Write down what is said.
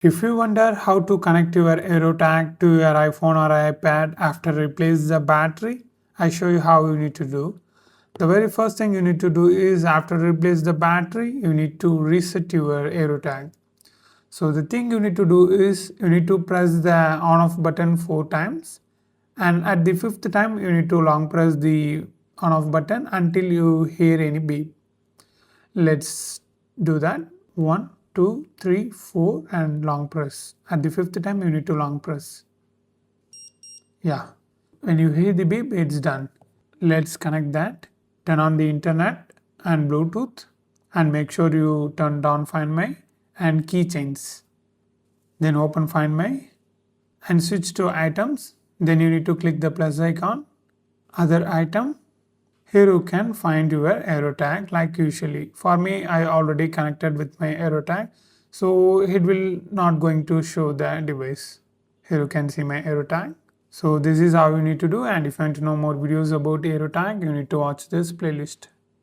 If you wonder how to connect your aerotag to your iPhone or iPad after replace the battery, I show you how you need to do. The very first thing you need to do is after replace the battery, you need to reset your aerotag. So the thing you need to do is you need to press the on off button 4 times, and at the 5th time you need to long press the on off button until you hear any beep. Let's do that. 1, 2, 3, 4 and long press. At the 5th time you need to long press. Yeah. When you hear the beep, it's done. Let's connect that. Turn on the internet and Bluetooth and make sure you turn down Find My and keychains. Then open Find My and switch to items. Then you need to click the plus icon. Other item. Here you can find your aerotag like usually. For me, I already connected with my aerotag, so it will not going to show the device. Here you can see my aerotag. So this is how you need to do, and if you want to know more videos about aerotag, you need to watch this playlist.